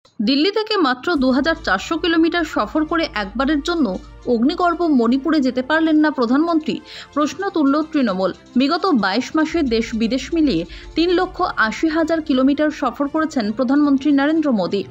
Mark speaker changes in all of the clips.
Speaker 1: দিল্লি থেকে মাত্র 2400 কিলোমিটার সফর করে একবারের জন্য অগ্নিগর্ভ মণিপুরে যেতে পারলেন না প্রধানমন্ত্রী। প্রশ্ন তুলল তৃণমূল। বিগত 22 মাসে দেশ বিদেশ মিলিয়ে 3,80,000 কিলোমিটার সফর করেছেন প্রধানমন্ত্রী নরেন্দ্র মোদী।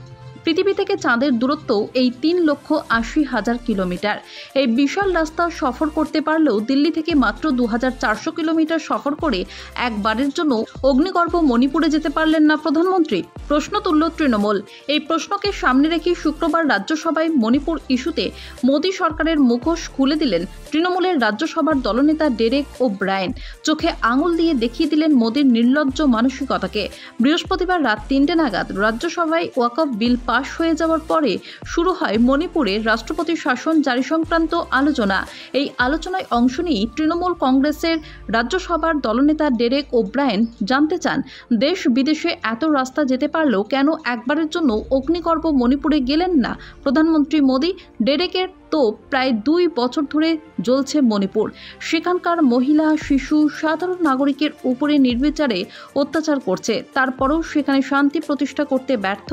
Speaker 1: পৃথিবী থেকে চাঁদের দূরত্ব এই 3,80,000 কিলোমিটার। এই বিশাল রাস্তা সফর করতে পারলেও দিল্লি থেকে মাত্র 2400 কিলোমিটার সফর করে একবারের জন্য অগ্নিগর্ভ মণিপুরে যেতে পারলেন না প্রধানমন্ত্রী। প্রশ্ন তুলল তৃণমূল। এই প্রশ্নকে সামনে রেখে শুক্রবার রাজ্যসভায় মণিপুর ইস্যুতে মোদী সরকারের মুখোশ খুলে দিলেন তৃণমূলের রাজ্যসভার দলনেতা ডেরেক ও ব্রায়েন। চোখে আঙুল দিয়ে দেখিয়ে দিলেন মোদীর নির্লজ্জ মানসিকতাকে। বৃহস্পতিবার রাত 3টে নাগাদ রাজ্যসভায় ওয়াকফ বিল পাশ হয়ে যাওয়ার পরে শুরু হয় মণিপুরে রাষ্ট্রপতির শাসন জারি সংক্রান্ত আলোচনা। এই আলোচনায় অংশ নিয়ে তৃণমূল কংগ্রেসের রাজ্যসভার দলনেতা ডেরেক ও ব্রায়েন জানতে চান, দেশ বিদেশে এত রাস্তা যেতে পারলেও কেন একবারের জন্য অগ্নিগর্ভ মণিপুরে গেলেন না প্রধানমন্ত্রী মোদী। ডেরেকের তো প্রায় 2 বছর ধরে জ্বলছে মণিপুর। সেখানকার মহিলা, শিশু, সাধারণ নাগরিকের উপরে নির্বিচারে অত্যাচার করছে। তারপরেও সেখানে শান্তি প্রতিষ্ঠা করতে ব্যর্থ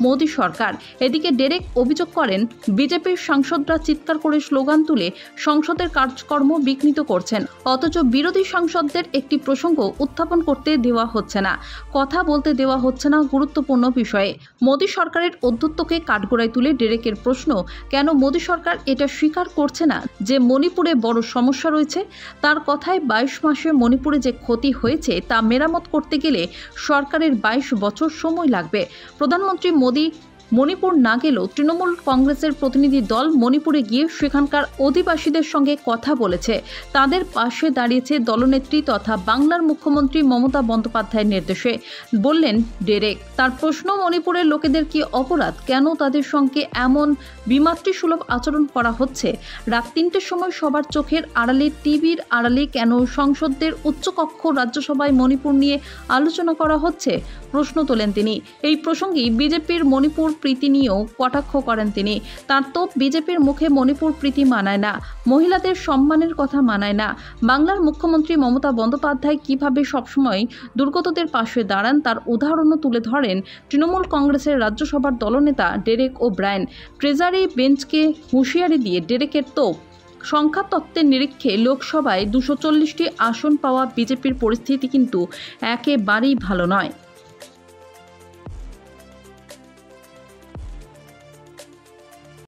Speaker 1: মোদী সরকার। এদিকে ডেরেক অভিযোগ করেন, বিজেপির সাংসদরা চিৎকার করে স্লোগান তুলে সংসদের কাজকর্ম বিঘ্নিত করছেন, অথচ বিরোধী সাংসদদের একটি প্রসঙ্গ উত্থাপন করতে দেওয়া হচ্ছে না, কথা বলতে দেওয়া হচ্ছে না গুরুত্বপূর্ণ বিষয়ে। মোদী সরকারের অধ্যত্বকে কাঠগড়ায় তুলে ডেরেকের প্রশ্ন, কেন মোদী সরকার এটা স্বীকার করছে না যে মণিপুরে বড় সমস্যা রয়েছে। তার কথায় 22 মাসে মণিপুরে যে ক্ষতি হয়েছে তা মেরামত করতে গেলে সরকারের 22 বছর সময় লাগবে। প্রধানমন্ত্রী মোদী মণিপুর না গেলেও তৃণমূল কংগ্রেসের প্রতিনিধি দল মণিপুরে গিয়ে সেখানকার অধিবাসীদের সঙ্গে কথা বলেছে। তাদের পাশে দাঁড়িয়েছে দলনেত্রী তথা বাংলার মুখ্যমন্ত্রী মমতা বন্দ্যোপাধ্যায়ের নির্দেশে, বললেন ডেরেক। তার প্রশ্ন, মণিপুরের লোকেদের কি অপরাধ, কেন তাদের সঙ্গে এমন বিমাতৃসুলভ আচরণ করা হচ্ছে। রাত 3টের সময় সবার চোখের আড়ালে, টিভির আড়ালে কেন সংসদের উচ্চকক্ষ রাজ্যসভায় মণিপুর নিয়ে আলোচনা করা হচ্ছে, প্রশ্ন তোলেন তিনি। এই প্রসঙ্গে বিজেপির মণিপুর প্রীতি নিয়েও কটাক্ষ করেন তিনি। তার তো বিজেপির মুখে মণিপুর প্রীতি মানায় না, মহিলাদের সম্মানের কথা মানায় না। বাংলার মুখ্যমন্ত্রী মমতা বন্দ্যোপাধ্যায় কিভাবে সবসময় দুর্গতদের পাশে দাঁড়ান তার উদাহরণও তুলে ধরেন তৃণমূল কংগ্রেসের রাজ্যসভার দলনেতা ডেরেক ও ব্রায়েন। ট্রেজারি বেঞ্চকে হুঁশিয়ারি দিয়ে ডেরেকের তোপ, সংখ্যা তত্ত্বের নিরীক্ষে লোকসভায় 240টি আসন পাওয়া বিজেপির পরিস্থিতি কিন্তু একেবারেই ভালো নয়।